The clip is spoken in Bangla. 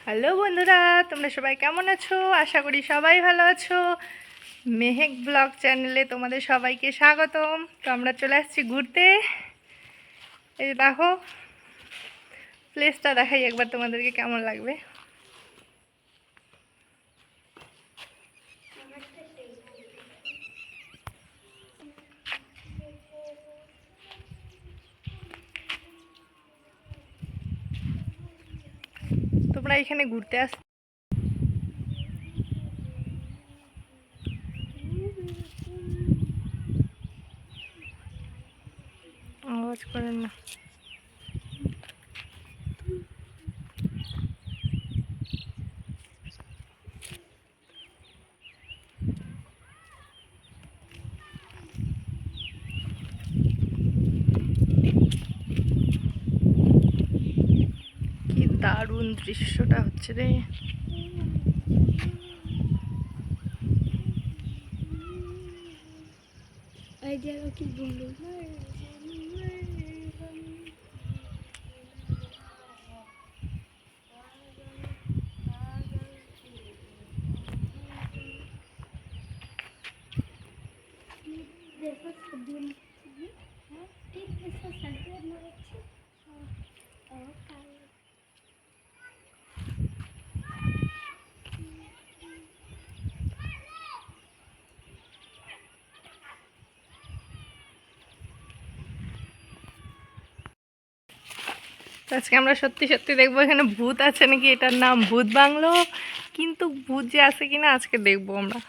হ্যালো বন্ধুরা, তোমরা সবাই কেমন আছো? আশা করি সবাই ভালো আছো। মেহেক ব্লগ চ্যানেলে তোমাদের সবাইকে স্বাগতম। তো আমরা চলে আসছি ঘুরতে। এই যে দেখো, প্লেসটা দেখাই একবার তোমাদেরকে কেমন লাগবে। তোমরা এখানে ঘুরতে আস, আওয়াজ করেন না। কি দারুণ দৃশ্যটা হচ্ছে রে। কি বলবো, देखो दिन ठीक ऐसा सेल्फी मारছে আজকে আমরা সত্যি সত্যি দেখবো এখানে ভূত আছে নাকি। এটার নাম ভূত বাংলো, কিন্তু ভূত যে আছে কিনা আজকে দেখবো আমরা।